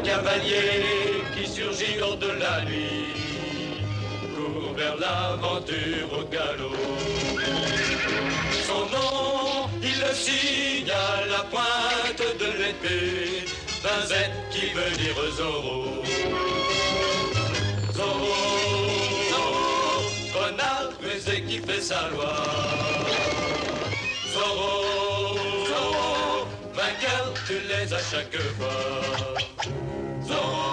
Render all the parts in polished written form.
cavalier qui surgit hors de la nuit, court vers l'aventure au galop. Son nom, il le signe à la pointe de l'épée, d'un Z qui veut dire Zorro. Zorro, Zorro, renard rusé qui fait sa loi. Zorro, Zorro, vainqueur, tu les as chaque fois. Zorro.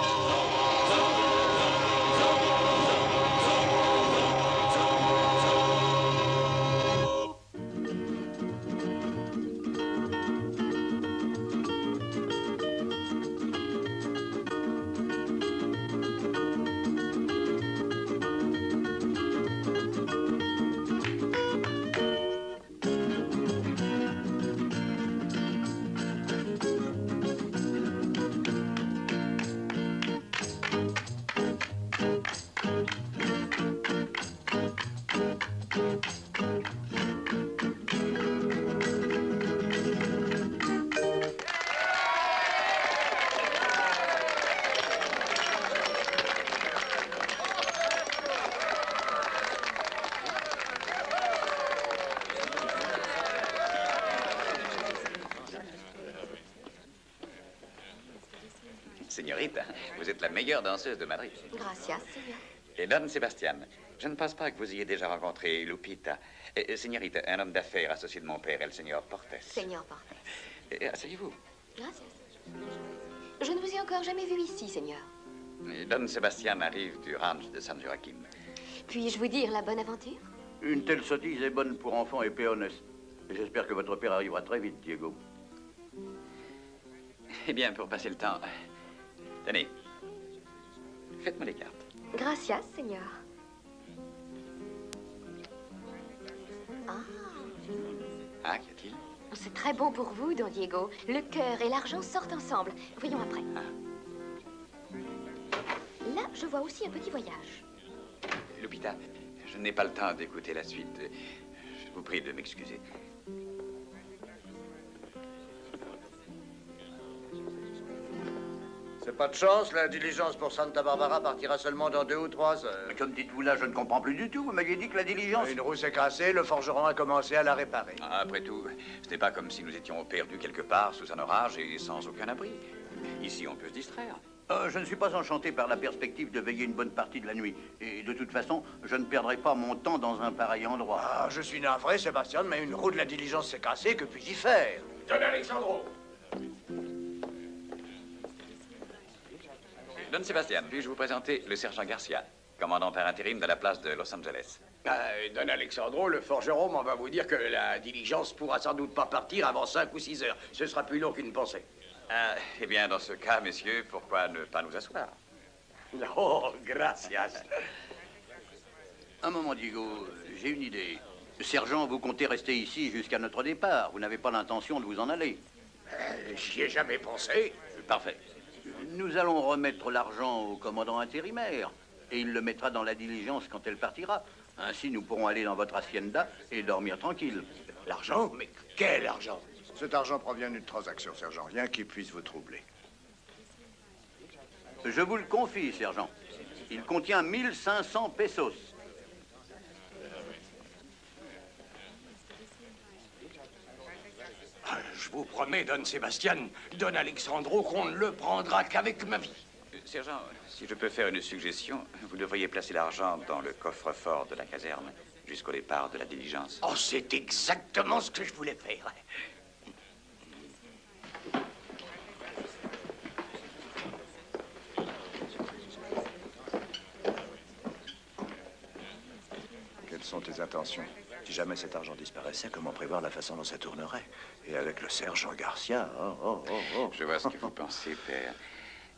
Señorita, vous êtes la meilleure danseuse de Madrid. Gracias, señor. Et Don Sebastian, je ne pense pas que vous ayez déjà rencontré Lupita. Señorita, un homme d'affaires associé de mon père, el señor Portes. Señor Portes. Asseyez-vous. Gracias. Je ne vous ai encore jamais vu ici, señor. Don Sebastian arrive du ranch de San Joaquim. Puis-je vous dire la bonne aventure? Une telle sottise est bonne pour enfants et peones. J'espère que votre père arrivera très vite, Diego. Eh bien, pour passer le temps... Tenez, faites-moi les cartes. Gracias, señor. Ah, qu'y a-t-il? C'est très bon pour vous, Don Diego. Le cœur et l'argent sortent ensemble. Voyons après. Là, je vois aussi un petit voyage. Lupita, je n'ai pas le temps d'écouter la suite. Je vous prie de m'excuser. C'est pas de chance, la diligence pour Santa Barbara partira seulement dans 2 ou 3 heures. Mais comme dites-vous là, je ne comprends plus du tout. Vous m'aviez dit que la diligence... Une roue s'est cassée, le forgeron a commencé à la réparer. Après tout, ce n'est pas comme si nous étions perdus quelque part sous un orage et sans aucun abri. Ici, on peut se distraire. Je ne suis pas enchanté par la perspective de veiller une bonne partie de la nuit. Et de toute façon, je ne perdrai pas mon temps dans un pareil endroit. Ah, je suis navré, Sébastien, mais une roue de la diligence s'est cassée, que puis-je y faire? Don Alexandro. Don Sebastian, puis-je vous présenter le sergent Garcia, commandant par intérim de la place de Los Angeles. Don Alexandro, le forgeron m'en va vous dire que la diligence pourra sans doute pas partir avant 5 ou 6 heures. Ce sera plus long qu'une pensée. Eh bien, dans ce cas, messieurs, pourquoi ne pas nous asseoir? Oh, gracias. Un moment, Diego, j'ai une idée. Sergent, vous comptez rester ici jusqu'à notre départ. Vous n'avez pas l'intention de vous en aller. J'y ai jamais pensé. Parfait. Nous allons remettre l'argent au commandant intérimaire. Et il le mettra dans la diligence quand elle partira. Ainsi, nous pourrons aller dans votre hacienda et dormir tranquille. L'argent? Mais quel argent? Cet argent provient d'une transaction, sergent. Rien qui puisse vous troubler. Je vous le confie, sergent. Il contient 1500 pesos. Je vous promets, Don Sebastian, Don Alexandro, qu'on ne le prendra qu'avec ma vie. Sergent, si je peux faire une suggestion, vous devriez placer l'argent dans le coffre-fort de la caserne jusqu'au départ de la diligence. Oh, c'est exactement ce que je voulais faire. Quelles sont tes intentions? Si jamais cet argent disparaissait, comment prévoir la façon dont ça tournerait? Et avec le sergent Garcia, Je vois ce que vous pensez, père.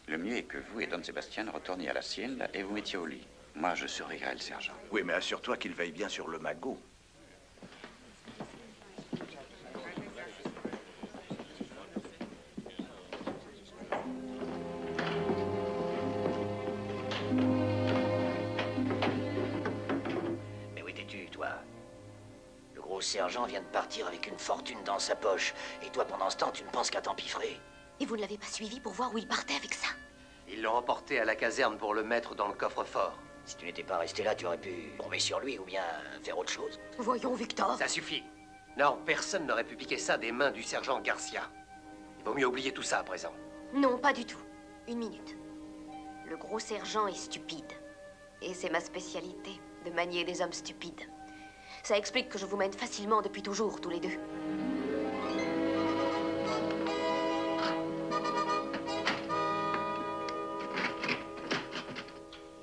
Le mieux est que vous et Don Sebastian retourniez à la sienne et vous mettiez au lit. Moi, je surveillerai le sergent. Oui, mais assure-toi qu'il veille bien sur le magot. Mais où étais-tu, toi? Le gros sergent vient de partir avec une fortune dans sa poche. Et toi, pendant ce temps, tu ne penses qu'à t'empiffrer. Et vous ne l'avez pas suivi pour voir où il partait avec ça? Ils l'ont emporté à la caserne pour le mettre dans le coffre-fort. Si tu n'étais pas resté là, tu aurais pu tomber sur lui ou bien faire autre chose. Voyons, Victor. Ça suffit. Non, personne n'aurait pu piquer ça des mains du sergent Garcia. Il vaut mieux oublier tout ça à présent. Non, pas du tout. Une minute. Le gros sergent est stupide. Et c'est ma spécialité, de manier des hommes stupides. Ça explique que je vous mène facilement depuis toujours, tous les deux.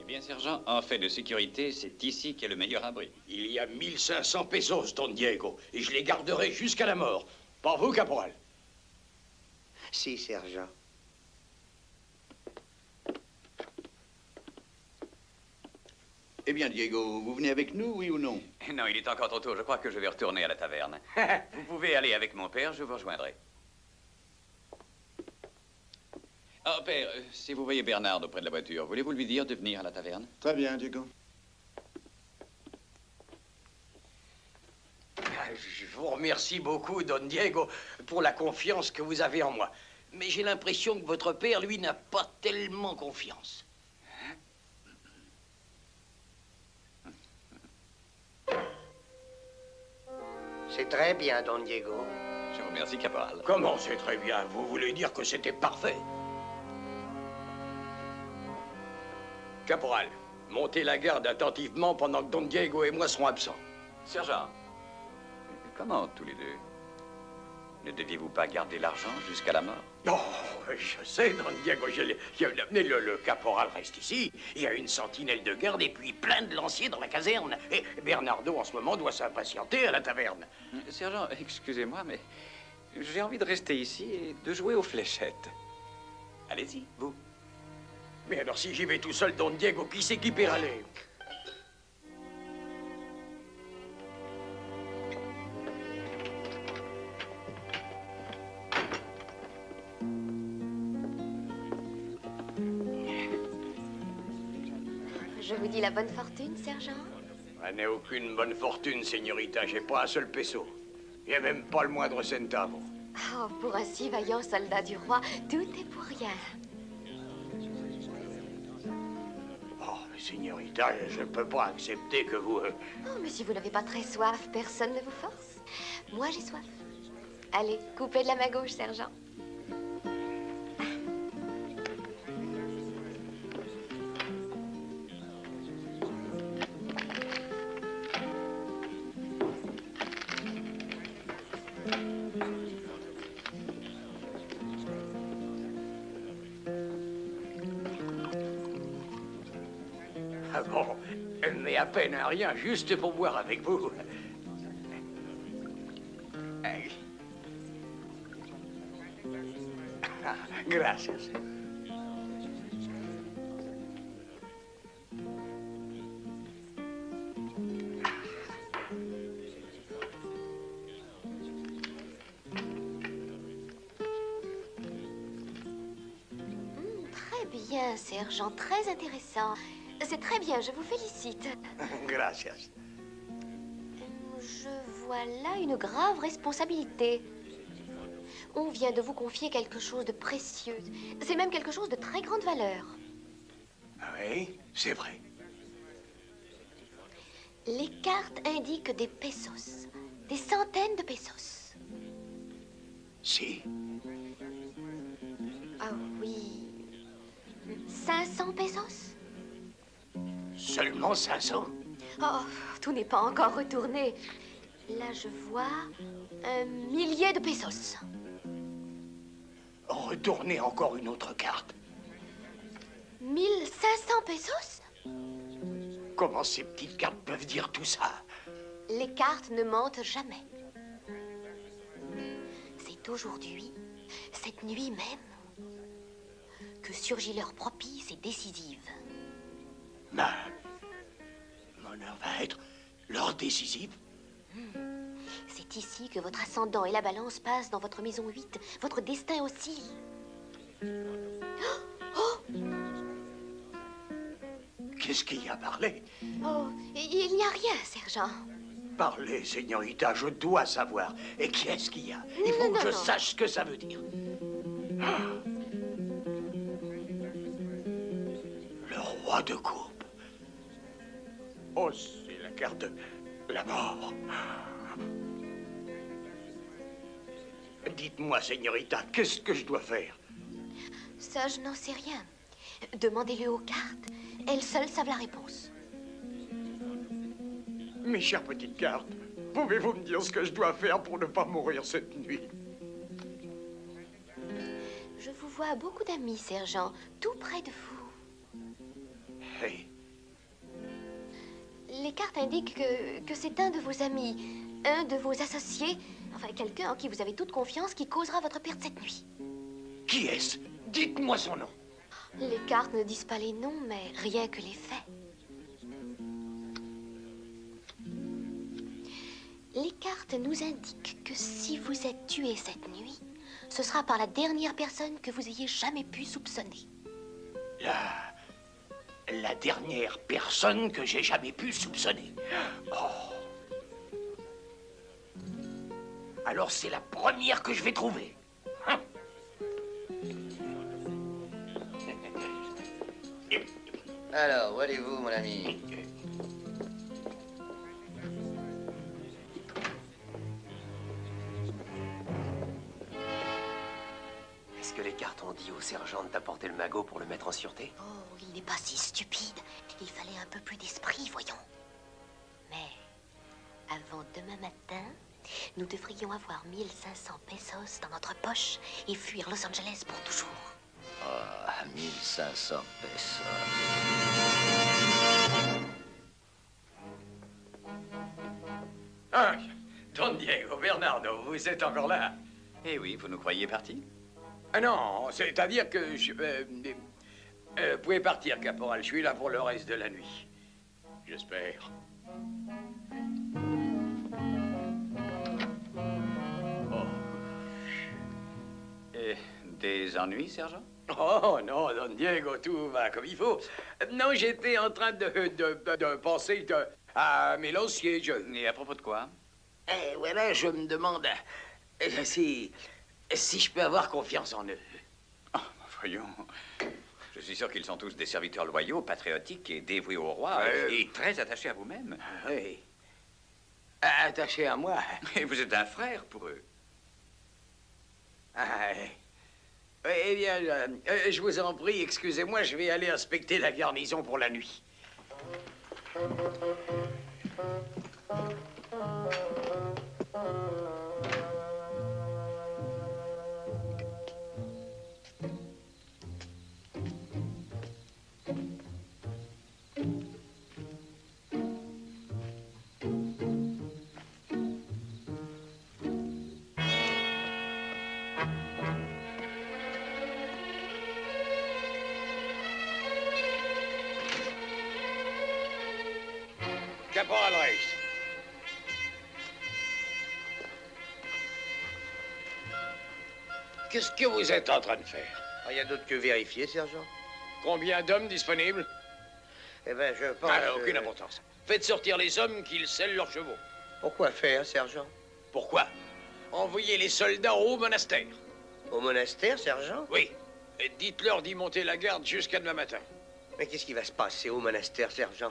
Eh bien, sergent, en fait de sécurité, c'est ici qu'est le meilleur abri. Il y a 1500 pesos, Don Diego, et je les garderai jusqu'à la mort. Pas vous, caporal? Si, sergent. Eh bien, Diego, vous venez avec nous, oui ou non? Non, il est encore trop tôt. Je crois que je vais retourner à la taverne. Vous pouvez aller avec mon père, je vous rejoindrai. Oh, père, si vous voyez Bernard auprès de la voiture, voulez-vous lui dire de venir à la taverne? Très bien, Diego. Je vous remercie beaucoup, Don Diego, pour la confiance que vous avez en moi. Mais j'ai l'impression que votre père, lui, n'a pas tellement confiance. C'est très bien, Don Diego. Je vous remercie, caporal. Comment c'est très bien? Vous voulez dire que c'était parfait? Caporal, montez la garde attentivement pendant que Don Diego et moi serons absents. Sergent, comment tous les deux? Ne deviez-vous pas garder l'argent jusqu'à la mort? Oh, je sais, Don Diego, le caporal reste ici. Il y a une sentinelle de garde et puis plein de lanciers dans la caserne. Et Bernardo, en ce moment, doit s'impatienter à la taverne. Sergent, excusez-moi, mais j'ai envie de rester ici et de jouer aux fléchettes. Allez-y, vous. Mais alors, si j'y vais tout seul, Don Diego, qui c'est qui paiera les... Je vous dis la bonne fortune, sergent. Je n'ai aucune bonne fortune, señorita. J'ai pas un seul peso. Il n'y a même pas le moindre centavo. Oh, pour un si vaillant soldat du roi, tout est pour rien. Oh, mais señorita, je ne peux pas accepter que vous... Oh, mais si vous n'avez pas très soif, personne ne vous force. Moi, j'ai soif. Allez, coupez de la main gauche, sergent. Ah bon, mais à peine un rien, juste pour boire avec vous. Ah, gracias. Très bien, sergent, très intéressant. C'est très bien, je vous félicite. Gracias. Je vois là une grave responsabilité. On vient de vous confier quelque chose de précieux. C'est même quelque chose de très grande valeur. Oui, c'est vrai. Les cartes indiquent des pesos. Des centaines de pesos. Si. Ah oui. 500 pesos? Seulement 500? Oh, tout n'est pas encore retourné. Là, je vois 1 millier de pesos. Retournez encore une autre carte. 1500 pesos? Comment ces petites cartes peuvent dire tout ça? Les cartes ne mentent jamais. C'est aujourd'hui, cette nuit même, que surgit l'heure propice et décisive. Mon heure va être l'heure décisive. C'est ici que votre ascendant et la balance passent dans votre maison 8. Votre destin aussi. Qu'est-ce qu'il y a, parlé? Oh, il n'y a rien, sergent. Parlez, señorita, je dois savoir. Et qu'est-ce qu'il y a? Il faut que je sache ce que ça veut dire. Roi de coupe. Oh, c'est la carte de la mort. Dites-moi, señorita, qu'est-ce que je dois faire? Ça, je n'en sais rien. Demandez-le aux cartes. Elles seules savent la réponse. Mes chères petites cartes, pouvez-vous me dire ce que je dois faire pour ne pas mourir cette nuit? Je vous vois beaucoup d'amis, sergent, tout près de vous. Hey. Les cartes indiquent que c'est un de vos amis, un de vos associés, enfin quelqu'un en qui vous avez toute confiance qui causera votre perte cette nuit. Qui est-ce? Dites-moi son nom. Les cartes ne disent pas les noms, mais rien que les faits. Les cartes nous indiquent que si vous êtes tué cette nuit, ce sera par la dernière personne que vous ayez jamais pu soupçonner. La dernière personne que j'ai jamais pu soupçonner. Oh. Alors c'est la première que je vais trouver. Hein? Alors, où allez-vous, mon ami? Est-ce que les cartes ont dit au sergent de t'apporter le magot pour le mettre en sûreté? Oh, il n'est pas si stupide. Il fallait un peu plus d'esprit, voyons. Mais avant demain matin, nous devrions avoir 1500 pesos dans notre poche et fuir Los Angeles pour toujours. Oh, 1500 pesos. Ah, Don Diego, Bernardo, vous êtes encore là? Eh oui, vous nous croyez partis? Ah non, c'est-à-dire que pouvez partir, caporal. Je suis là pour le reste de la nuit. J'espère. Oh. Et des ennuis, sergent? Oh non, Don Diego, tout va comme il faut. Non, j'étais en train de penser à mes lanciers. Et à propos de quoi? Voilà, je me demande si je peux avoir confiance en eux. Oh, voyons. Je suis sûr qu'ils sont tous des serviteurs loyaux, patriotiques et dévoués au roi, et très attachés à vous-même. Oui. Attachés à moi. Et vous êtes un frère pour eux. Ah, eh bien, je vous en prie, excusez-moi, je vais aller inspecter la garnison pour la nuit. Caporal Reyes. Qu'est-ce que vous êtes en train de faire? Rien d'autre que vérifier, sergent. Combien d'hommes disponibles? Eh bien, je pense... Aucune importance. Faites sortir les hommes qu'ils scellent leurs chevaux. Pourquoi faire, sergent? Pourquoi? Envoyez les soldats au monastère. Au monastère, sergent? Oui. Et dites-leur d'y monter la garde jusqu'à demain matin. Mais qu'est-ce qui va se passer au monastère, sergent?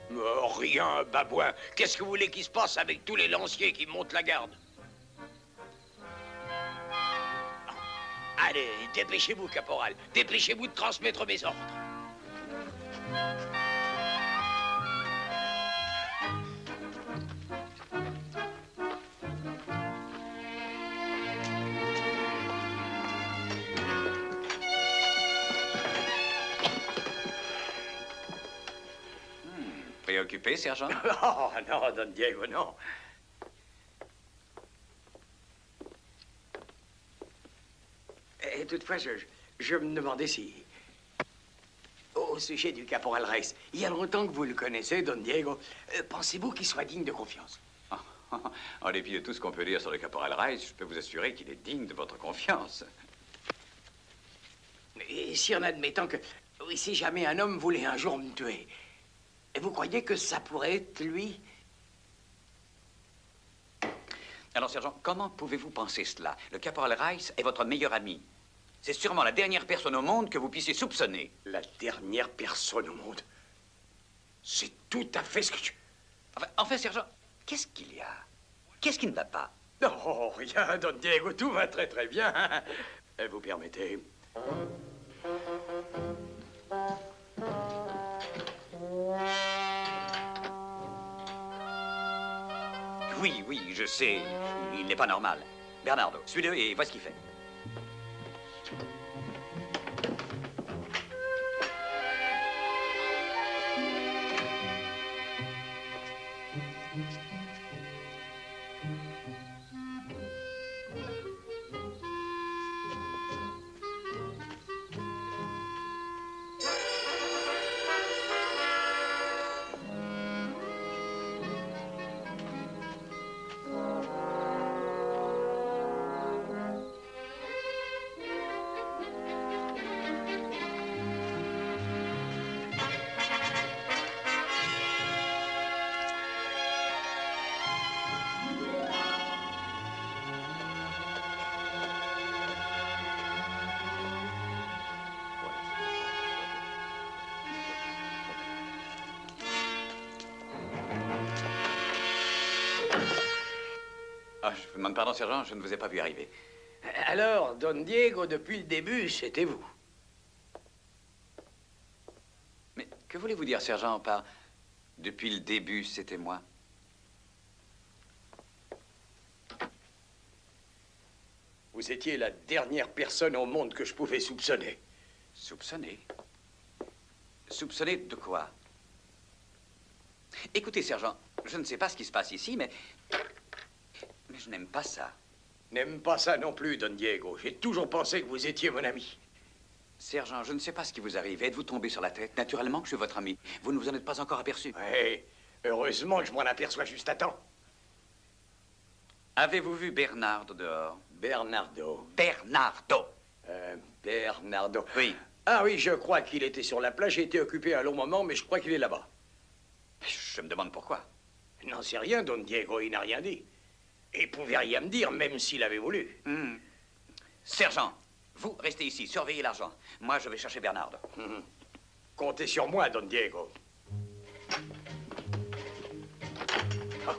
Rien, babouin. Qu'est-ce que vous voulez qu'il se passe avec tous les lanciers qui montent la garde? Allez, dépêchez-vous, caporal. Dépêchez-vous de transmettre mes ordres. Préoccupé, sergent? Oh, non, Don Diego, non. Et toutefois, je me demandais si... Au sujet du caporal Reyes, il y a longtemps que vous le connaissez, Don Diego. Pensez-vous qu'il soit digne de confiance? En dépit de tout ce qu'on peut dire sur le caporal Reyes, je peux vous assurer qu'il est digne de votre confiance. Et si en admettant que... Oui, si jamais un homme voulait un jour me tuer, vous croyez que ça pourrait être lui? Alors, sergent, comment pouvez-vous penser cela? Le caporal Reyes est votre meilleur ami. C'est sûrement la dernière personne au monde que vous puissiez soupçonner. La dernière personne au monde. C'est tout à fait ce que tu... Enfin, sergent, qu'est-ce qu'il y a? Qu'est-ce qui ne va pas? Non, rien, Don Diego, tout va très très bien. Vous permettez? Oui, oui, je sais. Il n'est pas normal. Bernardo, suis-le et vois ce qu'il fait. Ah, je vous demande pardon, sergent, je ne vous ai pas vu arriver. Alors, Don Diego, depuis le début, c'était vous. Mais que voulez-vous dire, sergent, par « depuis le début, c'était moi » ? Vous étiez la dernière personne au monde que je pouvais soupçonner. Soupçonner? Soupçonner de quoi? Écoutez, sergent, je ne sais pas ce qui se passe ici, mais je n'aime pas ça. N'aime pas ça non plus, Don Diego. J'ai toujours pensé que vous étiez mon ami. Sergent, je ne sais pas ce qui vous arrive. Êtes-vous tombé sur la tête? Naturellement que je suis votre ami. Vous ne vous en êtes pas encore aperçu. Oui, heureusement que je m'en aperçois juste à temps. Avez-vous vu Bernardo dehors? Bernardo. Bernardo! Bernardo. Oui. Ah oui, je crois qu'il était sur la plage. J'ai été occupé un long moment, mais je crois qu'il est là-bas. Je me demande pourquoi. N'en sais rien, Don Diego, il n'a rien dit. Il pouvait rien me dire, même s'il avait voulu. Sergent, vous restez ici, surveillez l'argent. Moi, je vais chercher Bernardo. Comptez sur moi, Don Diego. Ah.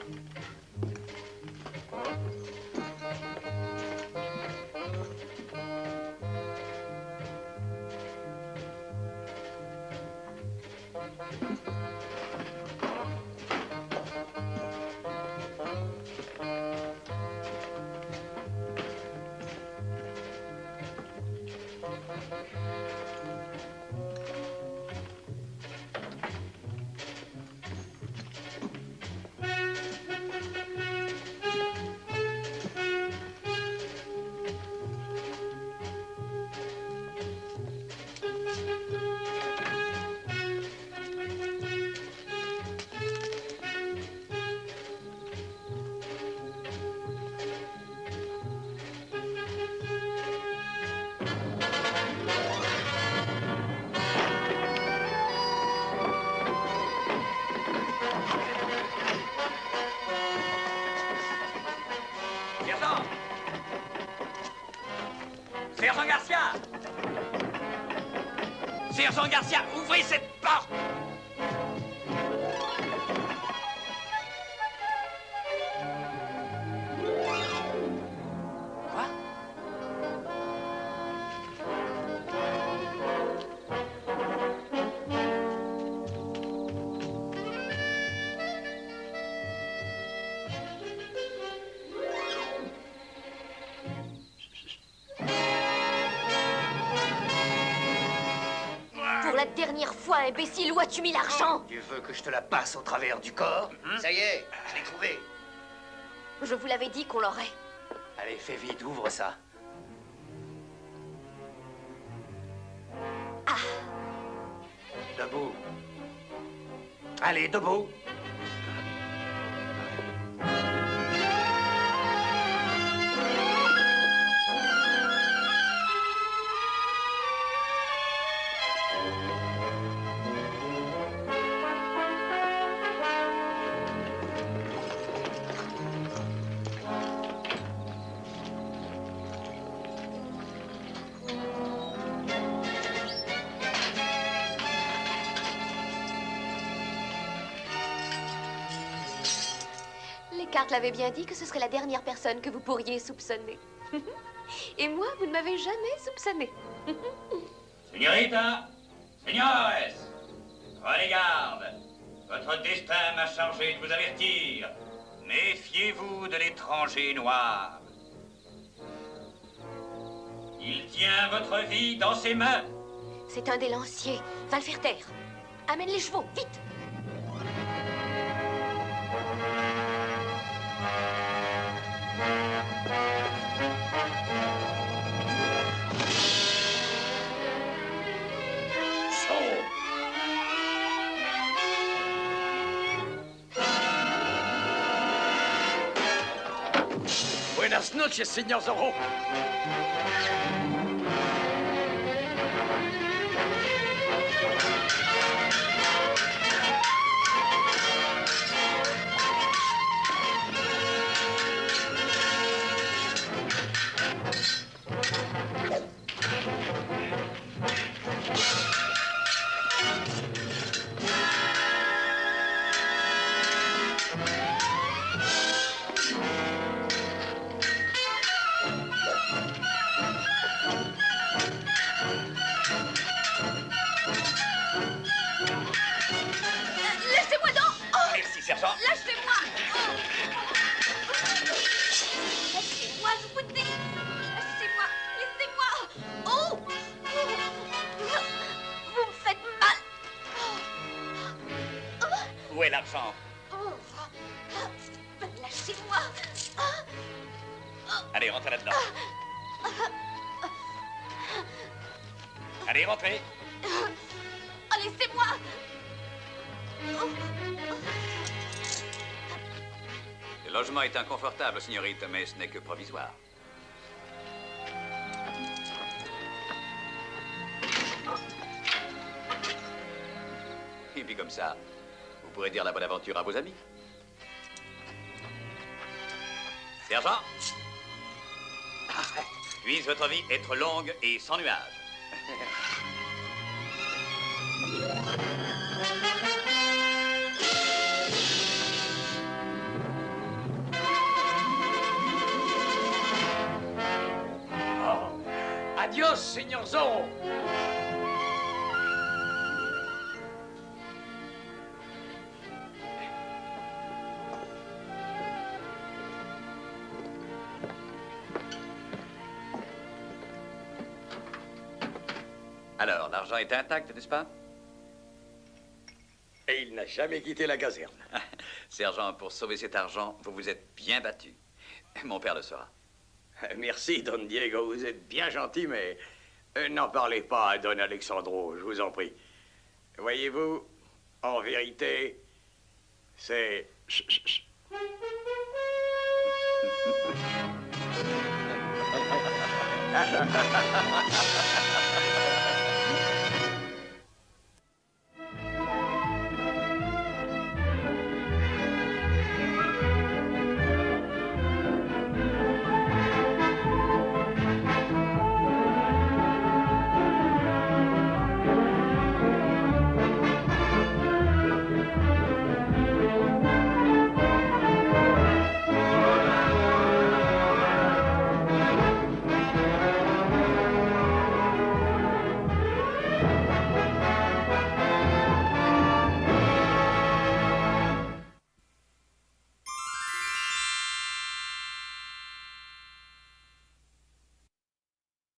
Sergent Garcia! Sergent Garcia, ouvrez cette porte! Quoi? Pour la dernière fois, imbécile, où as-tu mis l'argent? Tu veux que je te la passe au travers du corps? Ça y est, je l'ai trouvé. Je vous l'avais dit qu'on l'aurait. Allez, fais vite, ouvre ça. Debout. Allez, debout. carte l'avait bien dit que ce serait la dernière personne que vous pourriez soupçonner. Et moi, vous ne m'avez jamais soupçonné. Señorita, señores, prenez garde. Votre destin m'a chargé de vous avertir. Méfiez-vous de l'étranger noir. Il tient votre vie dans ses mains. C'est un des lanciers. Va le faire taire. Amène les chevaux, vite. Buenas noches, señor Zorro. Laissez-moi donc. Oh, Merci, sergent. lâchez-moi. Laissez-moi, je vous dis. Laissez-moi, laissez-moi. Oh, vous me faites mal. Où est l'argent? Lâchez-moi. Allez, rentrez là-dedans. Allez, rentrez. Oh, laissez-moi. Le logement est inconfortable, signorite, mais ce n'est que provisoire. Et puis comme ça, vous pourrez dire la bonne aventure à vos amis. Sergent, puisse votre vie être longue et sans nuages. Adios, señor Zorro. Alors, l'argent est intact, n'est-ce pas? Et il n'a jamais quitté la caserne. Sergent, pour sauver cet argent, vous vous êtes bien battu. Mon père le saura. Merci, Don Diego, vous êtes bien gentil, mais n'en parlez pas à Don Alexandro, je vous en prie. Voyez-vous, en vérité, c'est...